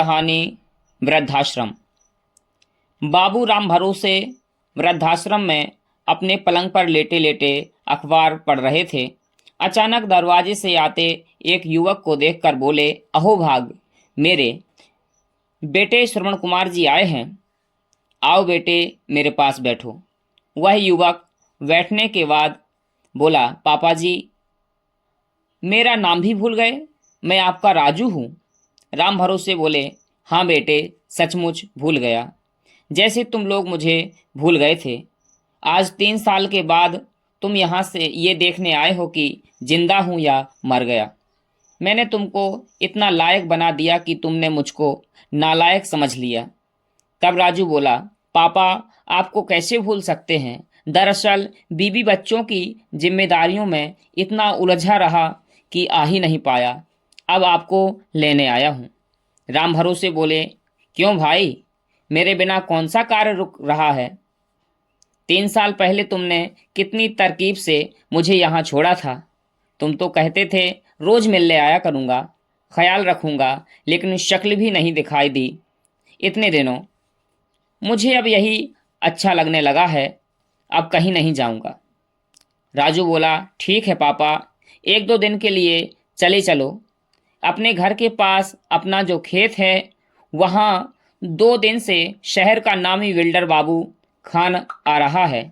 कहानी वृद्धाश्रम। बाबू राम भरोसे वृद्धाश्रम में अपने पलंग पर लेटे लेटे अखबार पढ़ रहे थे। अचानक दरवाजे से आते एक युवक को देखकर बोले, अहो भाग, मेरे बेटे श्रवण कुमार जी आए हैं। आओ बेटे, मेरे पास बैठो। वह युवक बैठने के बाद बोला, पापा जी, मेरा नाम भी भूल गए? मैं आपका राजू हूँ। राम भरोसे बोले, हाँ बेटे, सचमुच भूल गया, जैसे तुम लोग मुझे भूल गए थे। आज 3 साल के बाद तुम यहाँ से ये देखने आए हो कि जिंदा हूँ या मर गया। मैंने तुमको इतना लायक बना दिया कि तुमने मुझको नालायक समझ लिया। तब राजू बोला, पापा, आपको कैसे भूल सकते हैं? दरअसल बीवी बच्चों की जिम्मेदारियों में इतना उलझा रहा कि आ ही नहीं पाया। अब आपको लेने आया हूँ। राम भरोसे बोले, क्यों भाई, मेरे बिना कौन सा कार्य रुक रहा है? 3 साल पहले तुमने कितनी तरकीब से मुझे यहाँ छोड़ा था। तुम तो कहते थे रोज मिलने आया करूँगा, ख्याल रखूँगा, लेकिन शक्ल भी नहीं दिखाई दी इतने दिनों। मुझे अब यही अच्छा लगने लगा है, अब कहीं नहीं जाऊँगा। राजू बोला, ठीक है पापा, 1-2 दिन के लिए चले चलो। अपने घर के पास अपना जो खेत है, वहाँ 2 दिन से शहर का नामी बिल्डर बाबू खान आ रहा है।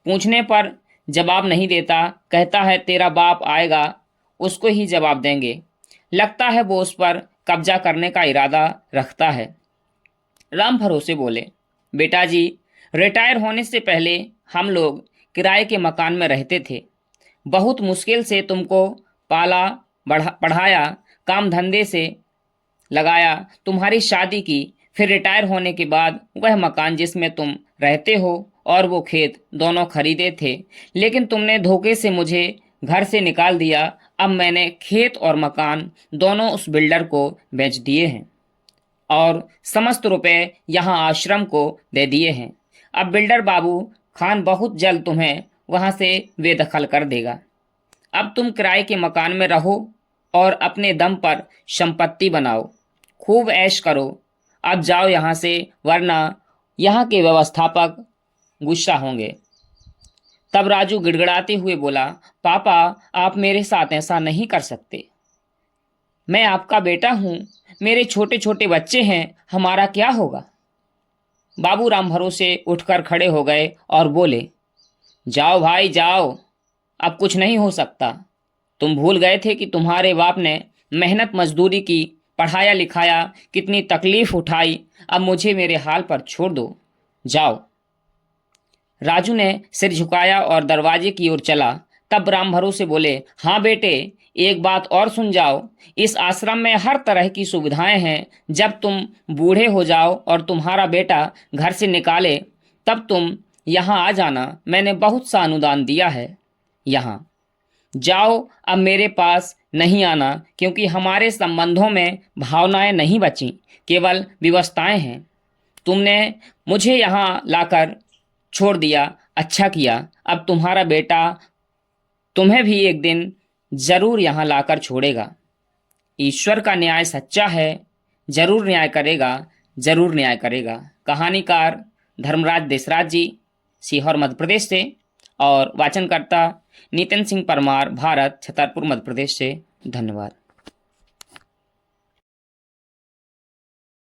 पूछने पर जवाब नहीं देता, कहता है तेरा बाप आएगा, उसको ही जवाब देंगे। लगता है वो उस पर कब्जा करने का इरादा रखता है। राम भरोसे बोले, बेटा जी, रिटायर होने से पहले हम लोग किराए के मकान में रहते थे। बहुत मुश्किल से तुमको पाला पढ़ाया, काम धंधे से लगाया, तुम्हारी शादी की, फिर रिटायर होने के बाद वह मकान जिसमें तुम रहते हो और वो खेत दोनों खरीदे थे, लेकिन तुमने धोखे से मुझे घर से निकाल दिया। अब मैंने खेत और मकान दोनों उस बिल्डर को बेच दिए हैं और समस्त रुपए यहाँ आश्रम को दे दिए हैं। अब बिल्डर बाबू खान बहुत जल्द तुम्हें वहाँ से बेदखल कर देगा। अब तुम किराए के मकान में रहो और अपने दम पर संपत्ति बनाओ, खूब ऐश करो। अब जाओ यहाँ से, वरना यहाँ के व्यवस्थापक गुस्सा होंगे। तब राजू गिड़गिड़ाते हुए बोला, पापा, आप मेरे साथ ऐसा नहीं कर सकते। मैं आपका बेटा हूँ, मेरे छोटे छोटे बच्चे हैं, हमारा क्या होगा? बाबू राम भरोसे उठकर खड़े हो गए और बोले, जाओ भाई जाओ, अब कुछ नहीं हो सकता। तुम भूल गए थे कि तुम्हारे बाप ने मेहनत मजदूरी की, पढ़ाया लिखाया, कितनी तकलीफ उठाई। अब मुझे मेरे हाल पर छोड़ दो, जाओ। राजू ने सिर झुकाया और दरवाजे की ओर चला। तब राम भरोसे बोले, हाँ बेटे, एक बात और सुन जाओ, इस आश्रम में हर तरह की सुविधाएं हैं। जब तुम बूढ़े हो जाओ और तुम्हारा बेटा घर से निकाले, तब तुम यहाँ आ जाना। मैंने बहुत सा अनुदान दिया है। यहाँ जाओ, अब मेरे पास नहीं आना, क्योंकि हमारे संबंधों में भावनाएं नहीं बची, केवल व्यवस्थाएं हैं। तुमने मुझे यहाँ लाकर छोड़ दिया, अच्छा किया। अब तुम्हारा बेटा तुम्हें भी एक दिन जरूर यहाँ लाकर छोड़ेगा। ईश्वर का न्याय सच्चा है, जरूर न्याय करेगा, जरूर न्याय करेगा। कहानीकार धर्मराज देसराज जी, सीहोर मध्य प्रदेश से, और वाचनकर्ता नितिन सिंह परमार, भारत, छतरपुर मध्य प्रदेश से। धन्यवाद।